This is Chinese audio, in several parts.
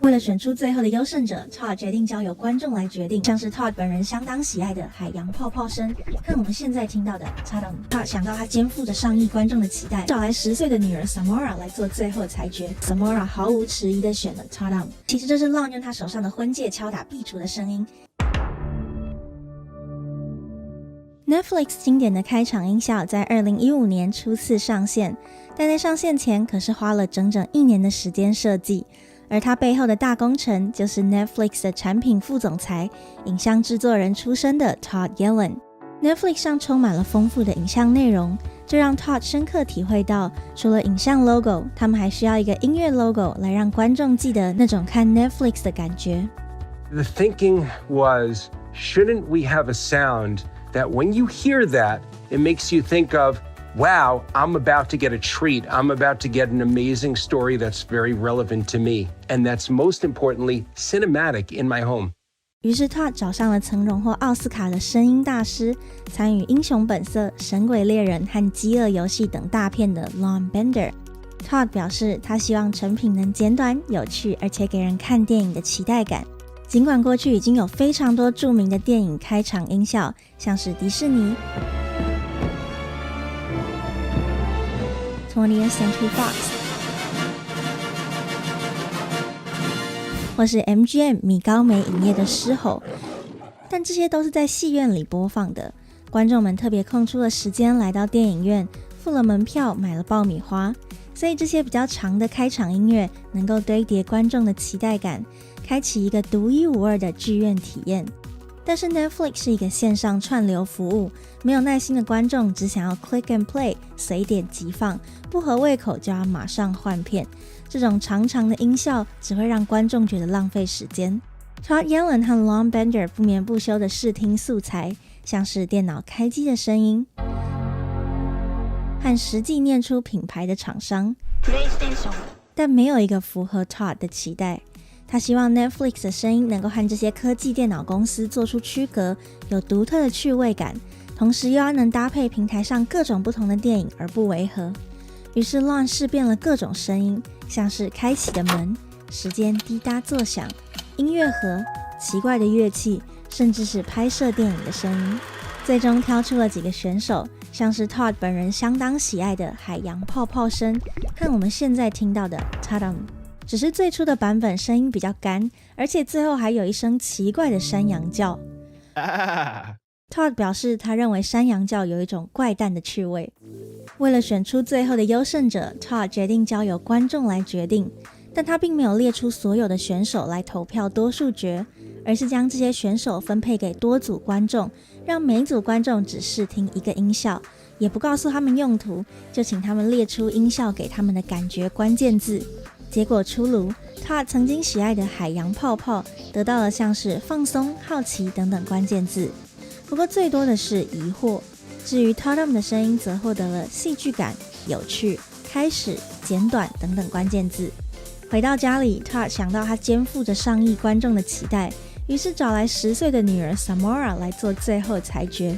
为了选出最后的优胜者 ，Todd 决定交由观众来决定，像是 Todd 本人相当喜爱的海洋泡泡声，和我们现在听到的 Todd 想到他肩负着上亿观众的期待，找来10岁的女儿 Samora 来做最后裁决。Samora 毫无迟疑地选了 Todd。其实这是 Lon 用他手上的婚戒敲打壁橱的声音。Netflix 经典的开场音效在2015年初次上线，但在上线前可是花了整整1年的时间设计。而它背后的大功臣就是 Netflix 的产品副总裁、影像制作人出身的 Todd Yellin。Netflix 上充满了丰富的影像内容，这让 Todd 深刻体会到，除了影像 logo， 他们还需要一个音乐 logo 来让观众记得那种看 Netflix 的感觉。The thinking was, shouldn't we have a sound that when you hear that, it makes you think of,Wow, I'm about to get a treat. I'm about to get an amazing story that's very relevant to me. And that's most importantly, cinematic in my home. 于是 Todd 找上了曾荣获奥斯卡的声音大师，参与《英雄本色》、《神鬼猎人》和《饥饿游戏》等大片的 Lon Bender。Todd 表示，他希望成品能简短、有趣，而且给人看电影的期待感。尽管过去已经有非常多著名的电影开场音效，像是迪士尼、20th Century Fox 或是 MGM 米高梅影业的狮吼，但这些都是在戏院里播放的，观众们特别空出了时间来到电影院，付了门票，买了爆米花，所以这些比较长的开场音乐能够堆叠观众的期待感，开启一个独一无二的剧院体验。但是 Netflix 是一个线上串流服务，没有耐心的观众只想要 click and play 随点即放，不合胃口就要马上换片，这种长长的音效只会让观众觉得浪费时间。 Todd Yellin 和 Lon Bender 不眠不休的试听素材，像是电脑开机的声音和实际念出品牌的厂商，但没有一个符合 Todd 的期待。他希望 Netflix 的声音能够和这些科技电脑公司做出区隔，有独特的趣味感，同时又要能搭配平台上各种不同的电影而不违和。于是 Lon 试遍了各种声音，像是开启的门、时间滴答作响、音乐盒、奇怪的乐器，甚至是拍摄电影的声音。最终挑出了几个选手，像是 Todd 本人相当喜爱的海洋泡泡声，和我们现在听到的 Tadam。只是最初的版本声音比较干，而且最后还有一声奇怪的山羊叫。Todd 表示他认为山羊叫有一种怪诞的趣味。为了选出最后的优胜者， Todd 决定交由观众来决定，但他并没有列出所有的选手来投票多数决，而是将这些选手分配给多组观众，让每组观众只试听一个音效，也不告诉他们用途，就请他们列出音效给他们的感觉关键字。结果出炉， Todd 曾经喜爱的海洋泡泡得到了像是放松、好奇等等关键字，不过最多的是疑惑。至于 Tadam 的声音则获得了戏剧感、有趣、开始、简短等等关键字。回到家里， Todd 想到他肩负着上亿观众的期待，于是找来10岁的女儿 Samora 来做最后裁决。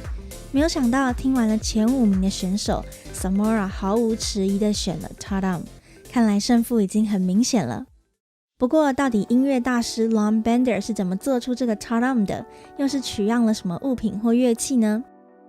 没有想到听完了前5名的选手， Samora 毫无迟疑地选了 Tadam，看来胜负已经很明显了。不过到底音乐大师 Lon Bender 是怎么做出这个 Tadam 的，又是取样了什么物品或乐器呢？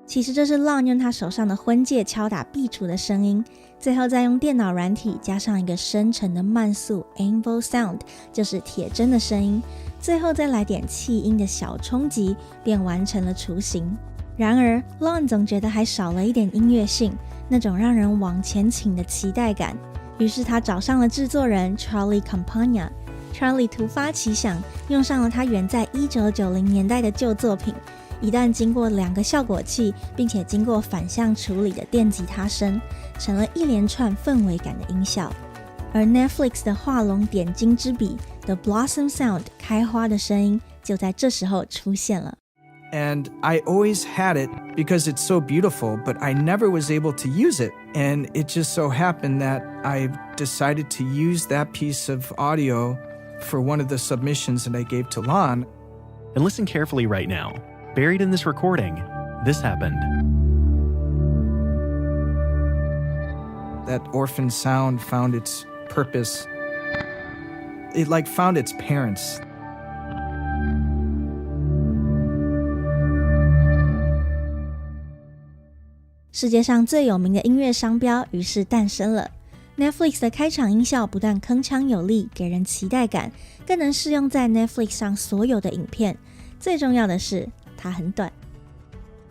其实这是 Lon 用他手上的婚戒敲打壁橱的声音，最后再用电脑软体加上一个深沉的慢速 anvil sound， 就是铁针的声音，最后再来点气音的小冲击，便完成了雏形。然而 Lon 总觉得还少了一点音乐性，那种让人往前倾的期待感。于是他找上了制作人 Charlie Campagna。Charlie 突发奇想，用上了他远在1990年代的旧作品，一旦经过2个效果器，并且经过反向处理的电吉他声，成了一连串氛围感的音效。而 Netflix 的画龙点睛之笔 The Blossom Sound 开花的声音就在这时候出现了。And I always had it because it's so beautiful, but I never was able to use it. And it just so happened that I decided to use that piece of audio for one of the submissions that I gave to Lon. And listen carefully right now. Buried in this recording, this happened. That orphan sound found its purpose it like found its parents. 世界上最有名的音乐商标于是诞生了。Netflix 的开场音效不但铿锵有力，给人期待感，更能适用在 Netflix 上所有的影片。最重要的是，它很短。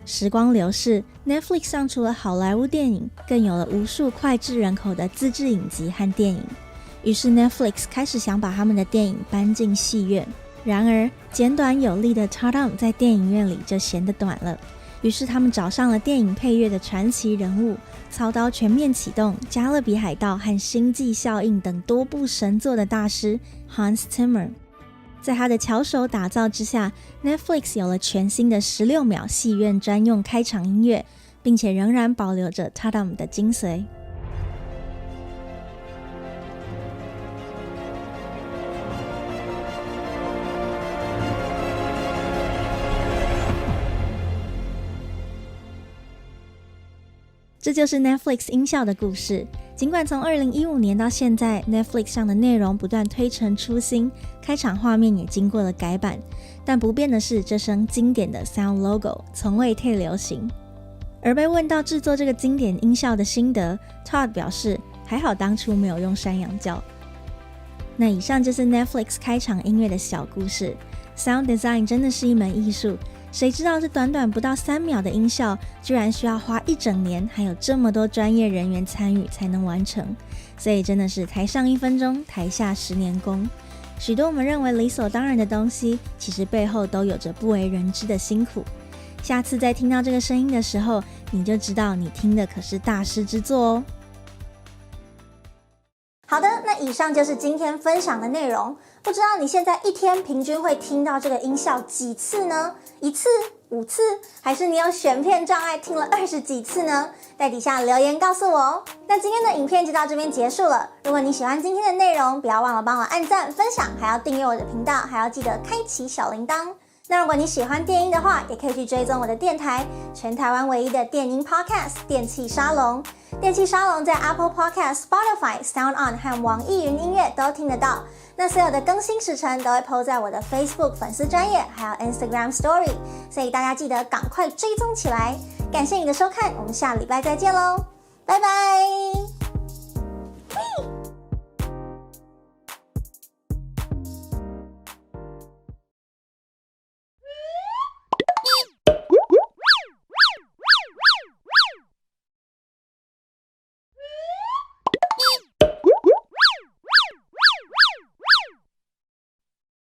时光流逝 ，Netflix 上除了好莱坞电影，更有了无数脍炙人口的自制影集和电影。于是 Netflix 开始想把他们的电影搬进戏院。然而，简短有力的 Tatum 在电影院里就显得短了。于是他们找上了电影配乐的传奇人物，操刀全面启动、加勒比海盗和星际效应等多部神作的大师 Hans Zimmer。在他的巧手打造之下， Netflix 有了全新的16秒戏院专用开场音乐，并且仍然保留着 Tatum 的精髓。这就是 Netflix 音效的故事。尽管从2015年到现在 Netflix 上的内容不断推陈出新，开场画面也经过了改版，但不变的是这声经典的 Sound Logo 从未退流行。而被问到制作这个经典音效的心得， Todd 表示还好当初没有用山羊叫。那以上就是 Netflix 开场音乐的小故事。 Sound Design 真的是一门艺术，谁知道这短短不到3秒的音效，居然需要花1整年，还有这么多专业人员参与才能完成。所以真的是台上1分钟，台下10年功。许多我们认为理所当然的东西，其实背后都有着不为人知的辛苦。下次再听到这个声音的时候，你就知道你听的可是大师之作哦。好的，那以上就是今天分享的内容。不知道你现在一天平均会听到这个音效几次呢？1次、5次，还是你有选片障碍听了20几次呢？在底下留言告诉我哦。那今天的影片就到这边结束了。如果你喜欢今天的内容，不要忘了帮我按赞、分享，还要订阅我的频道，还要记得开启小铃铛。那如果你喜欢电音的话，也可以去追踪我的电台，全台湾唯一的电音 Podcast 电气沙龙。电气沙龙在 Apple Podcast、Spotify、SoundOn 和网易云音乐都听得到。那所有的更新时程都会 po 在我的 Facebook 粉丝专页，还有 Instagram Story， 所以大家记得赶快追踪起来。感谢你的收看，我们下礼拜再见喽，拜拜。